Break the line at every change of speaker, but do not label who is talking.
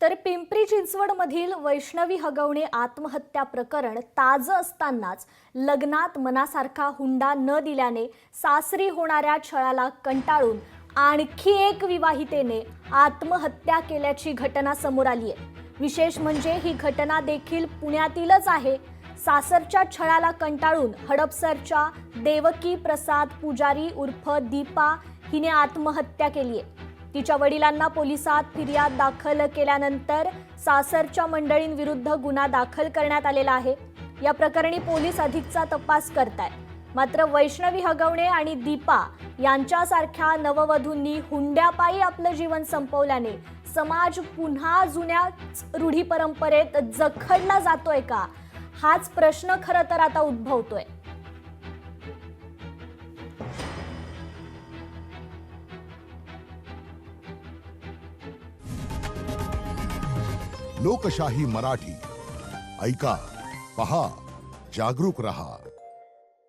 तर पिंपरी चिंचवडमधील वैष्णवी हगवणे आत्महत्या प्रकरण ताजं असतानाच लग्नात मनासारखा हुंडा न दिल्याने सासरी होणाऱ्या छळाला कंटाळून आणखी एक विवाहितेने आत्महत्या केल्याची घटना समोर आली आहे। विशेष म्हणजे ही घटना देखील पुण्यातीलच आहे। सासरच्या छळाला कंटाळून हडपसरच्या देवकी प्रसाद पुजारी उर्फ दीपा हिने आत्महत्या केली आहे। तिच्या वडिलांना पोलिसात फिर्याद दाखल केल्यानंतर सासरच्या मंडळींविरुद्ध गुन्हा दाखल करण्यात आलेला आहे। या प्रकरणी पोलीस अधिकचा तपास करतायत। मात्र वैष्णवी हगवणे आणि दीपा यांच्यासारख्या नववधूंनी हुंड्यापायी आपलं जीवन संपवल्याने समाज पुन्हा जुन्या रूढी परंपरेत जखडला जातोय का, हाच प्रश्न खरं तर आता उद्भवतोय।
लोकशाही मराठी ऐका, पहा, जागरूक रहा।